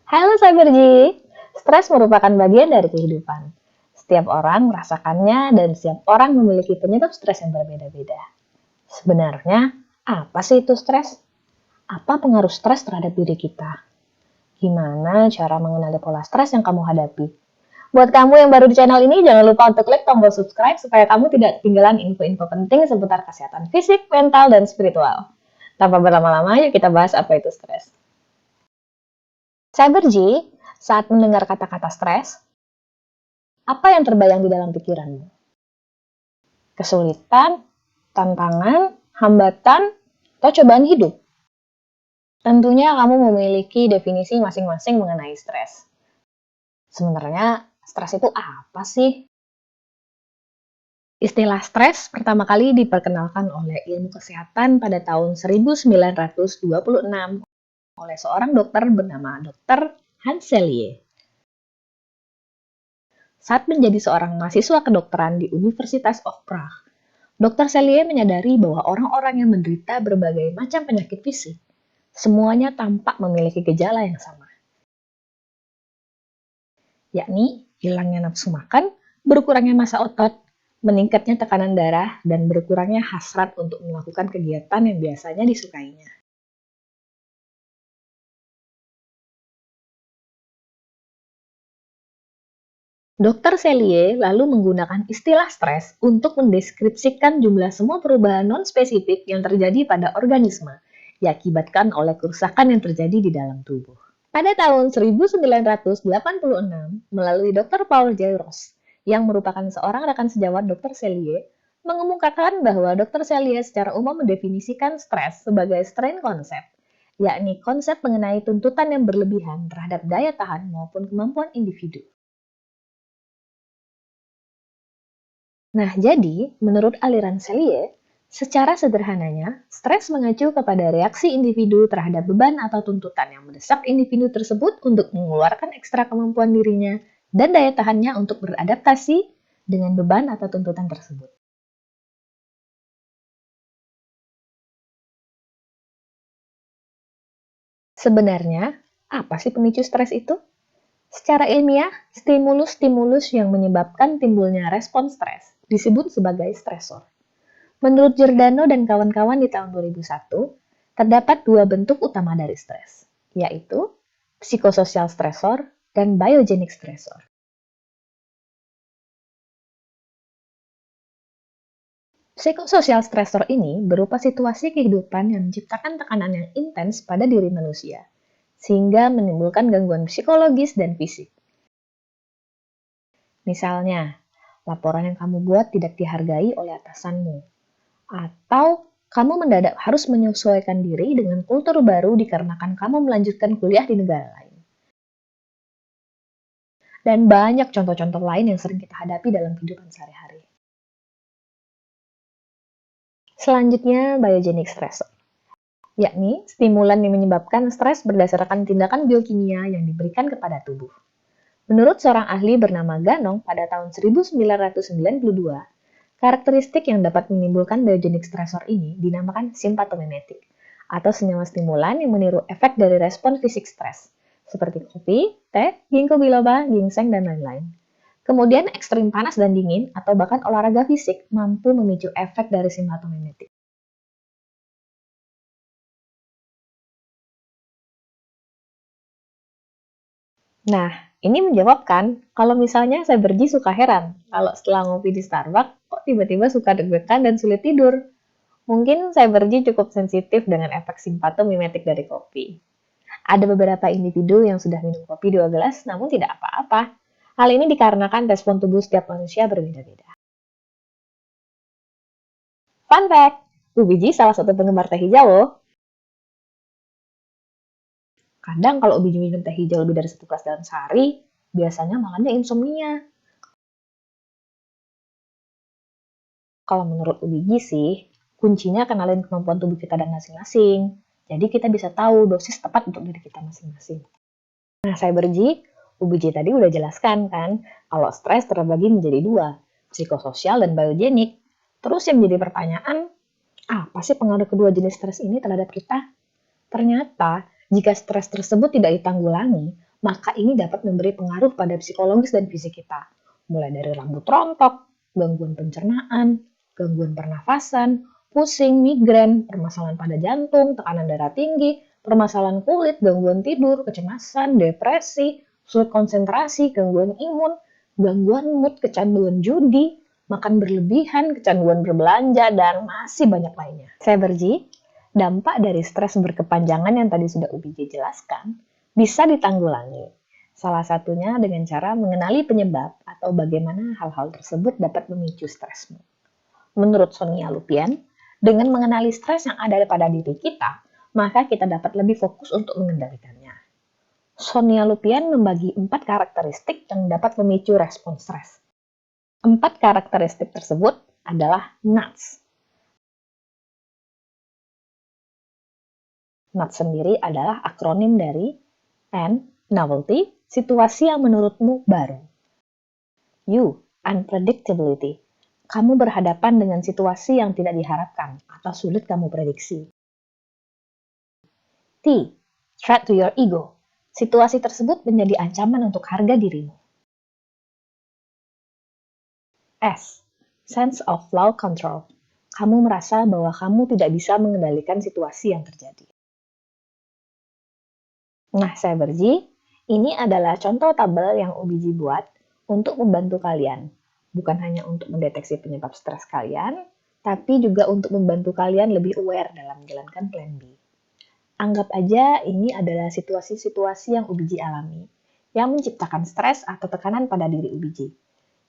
Halo Cyberji, stres merupakan bagian dari kehidupan. Setiap orang merasakannya dan setiap orang memiliki penyebab stres yang berbeda-beda. Sebenarnya, apa sih itu stres? Apa pengaruh stres terhadap diri kita? Gimana cara mengenali pola stres yang kamu hadapi? Buat kamu yang baru di channel ini, jangan lupa untuk klik tombol subscribe supaya kamu tidak ketinggalan info-info penting seputar kesehatan fisik, mental, dan spiritual. Tanpa berlama-lama, yuk kita bahas apa itu stres. Cyberji, saat mendengar kata-kata stres, apa yang terbayang di dalam pikiranmu? Kesulitan, tantangan, hambatan, atau cobaan hidup? Tentunya kamu memiliki definisi masing-masing mengenai stres. Sebenarnya, stres itu apa sih? Istilah stres pertama kali diperkenalkan oleh ilmu kesehatan pada tahun 1926 oleh seorang dokter bernama Dr. Hans Selye. Saat menjadi seorang mahasiswa kedokteran di Universitas of Prague, Dr. Selye menyadari bahwa orang-orang yang menderita berbagai macam penyakit fisik, semuanya tampak memiliki gejala yang sama, yakni hilangnya nafsu makan, berkurangnya massa otot, meningkatnya tekanan darah, dan berkurangnya hasrat untuk melakukan kegiatan yang biasanya disukainya. Dr. Selye lalu menggunakan istilah stres untuk mendeskripsikan jumlah semua perubahan non-spesifik yang terjadi pada organisme, diakibatkan oleh kerusakan yang terjadi di dalam tubuh. Pada tahun 1986, melalui Dr. Paul J. Ross, yang merupakan seorang rekan sejawat Dr. Selye, mengemukakan bahwa Dr. Selye secara umum mendefinisikan stres sebagai strain concept, yakni konsep mengenai tuntutan yang berlebihan terhadap daya tahan maupun kemampuan individu. Nah, jadi, menurut aliran Selye, secara sederhananya, stres mengacu kepada reaksi individu terhadap beban atau tuntutan yang mendesak individu tersebut untuk mengeluarkan ekstra kemampuan dirinya dan daya tahannya untuk beradaptasi dengan beban atau tuntutan tersebut. Sebenarnya, apa sih pemicu stres itu? Secara ilmiah, stimulus-stimulus yang menyebabkan timbulnya respon stres disebut sebagai stresor. Menurut Giordano dan kawan-kawan di tahun 2001, terdapat dua bentuk utama dari stres, yaitu psikososial stresor dan biogenic stresor. Psikososial stresor ini berupa situasi kehidupan yang menciptakan tekanan yang intens pada diri manusia, sehingga menimbulkan gangguan psikologis dan fisik. Misalnya, laporan yang kamu buat tidak dihargai oleh atasanmu, atau kamu mendadak harus menyesuaikan diri dengan kultur baru dikarenakan kamu melanjutkan kuliah di negara lain. Dan banyak contoh-contoh lain yang sering kita hadapi dalam kehidupan sehari-hari. Selanjutnya, biogenic stressor, yakni stimulan yang menyebabkan stres berdasarkan tindakan biokimia yang diberikan kepada tubuh. Menurut seorang ahli bernama Ganong pada tahun 1992, karakteristik yang dapat menimbulkan biogenic stressor ini dinamakan simpatomimetik, atau senyawa stimulan yang meniru efek dari respon fisik stres, seperti kopi, teh, ginkgo biloba, ginseng, dan lain-lain. Kemudian ekstrim panas dan dingin atau bahkan olahraga fisik mampu memicu efek dari simpatomimetik. Nah, ini menjawabkan kalau misalnya saya berji suka heran kalau setelah ngopi di Starbucks kok tiba-tiba suka deg-degan dan sulit tidur. Mungkin saya berji cukup sensitif dengan efek simpatomimetik dari kopi. Ada beberapa individu yang sudah minum kopi 2 gelas namun tidak apa-apa. Hal ini dikarenakan respon tubuh setiap manusia berbeda-beda. Fun fact, Bu Biji salah satu penggemar teh hijau loh. Kadang kalau Biji minum teh hijau lebih dari 1 gelas dalam sehari, biasanya malamnya insomnia. Kalau menurut Ubiji sih, kuncinya kenalin kemampuan tubuh kita dan masing-masing. Jadi kita bisa tahu dosis tepat untuk diri kita masing-masing. Nah, saya berji, Ubiji tadi udah jelaskan kan, kalau stres terbagi menjadi dua, psikososial dan biogenik. Terus yang jadi pertanyaan, apa sih pengaruh kedua jenis stres ini terhadap kita? Ternyata, jika stres tersebut tidak ditanggulangi, maka ini dapat memberi pengaruh pada psikologis dan fisik kita. Mulai dari rambut rontok, gangguan pencernaan, gangguan pernafasan, pusing, migrain, permasalahan pada jantung, tekanan darah tinggi, permasalahan kulit, gangguan tidur, kecemasan, depresi, sulit konsentrasi, gangguan imun, gangguan mood, kecanduan judi, makan berlebihan, kecanduan berbelanja, dan masih banyak lainnya. Cyberji, dampak dari stres berkepanjangan yang tadi sudah UBJ jelaskan bisa ditanggulangi. Salah satunya dengan cara mengenali penyebab atau bagaimana hal-hal tersebut dapat memicu stresmu. Menurut Sonia Lupian, dengan mengenali stres yang ada pada diri kita, maka kita dapat lebih fokus untuk mengendalikannya. Sonia Lupian membagi 4 karakteristik yang dapat memicu respon stres. 4 karakteristik tersebut adalah NUTS. NUTS sendiri adalah akronim dari N, novelty, situasi yang menurutmu baru. U, unpredictability. Kamu berhadapan dengan situasi yang tidak diharapkan atau sulit kamu prediksi. T, threat to your ego. Situasi tersebut menjadi ancaman untuk harga dirimu. S, sense of low control. Kamu merasa bahwa kamu tidak bisa mengendalikan situasi yang terjadi. Nah, Cyberji, ini adalah contoh tabel yang OBG buat untuk membantu kalian. Bukan hanya untuk mendeteksi penyebab stres kalian, tapi juga untuk membantu kalian lebih aware dalam menjalankan plan B. Anggap aja ini adalah situasi-situasi yang OBG alami, yang menciptakan stres atau tekanan pada diri OBG.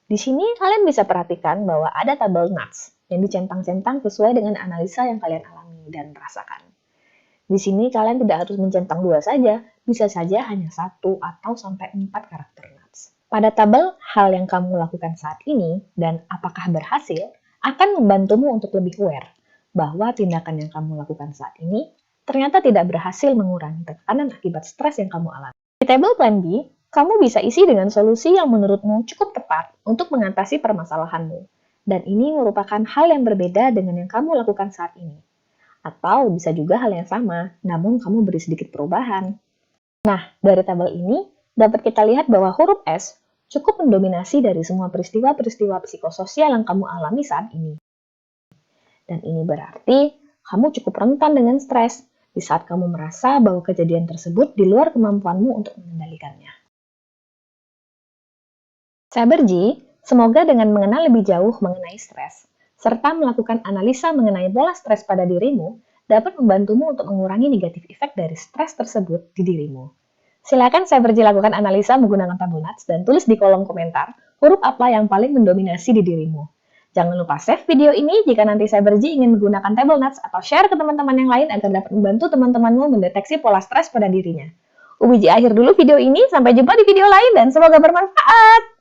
Di sini kalian bisa perhatikan bahwa ada tabel NUTS yang dicentang-centang sesuai dengan analisa yang kalian alami dan rasakan. Di sini kalian tidak harus mencentang 2 saja, bisa saja hanya 1 atau sampai 4 karakter NUTS. Pada tabel hal yang kamu lakukan saat ini dan apakah berhasil akan membantumu untuk lebih aware bahwa tindakan yang kamu lakukan saat ini ternyata tidak berhasil mengurangi tekanan akibat stres yang kamu alami. Di tabel plan B, kamu bisa isi dengan solusi yang menurutmu cukup tepat untuk mengatasi permasalahanmu. Dan ini merupakan hal yang berbeda dengan yang kamu lakukan saat ini. Atau bisa juga hal yang sama, namun kamu beri sedikit perubahan. Nah, dari tabel ini, dapat kita lihat bahwa huruf S cukup mendominasi dari semua peristiwa-peristiwa psikososial yang kamu alami saat ini. Dan ini berarti kamu cukup rentan dengan stres di saat kamu merasa bahwa kejadian tersebut di luar kemampuanmu untuk mengendalikannya. Cyberji, semoga dengan mengenal lebih jauh mengenai stres, serta melakukan analisa mengenai pola stres pada dirimu, dapat membantumu untuk mengurangi negatif efek dari stres tersebut di dirimu. Silakan Cyberji lakukan analisa menggunakan tabel NUTS dan tulis di kolom komentar huruf apa yang paling mendominasi di dirimu. Jangan lupa save video ini jika nanti Cyberji ingin menggunakan tabel NUTS atau share ke teman-teman yang lain agar dapat membantu teman-temanmu mendeteksi pola stres pada dirinya. UBJ akhir dulu video ini, sampai jumpa di video lain dan semoga bermanfaat!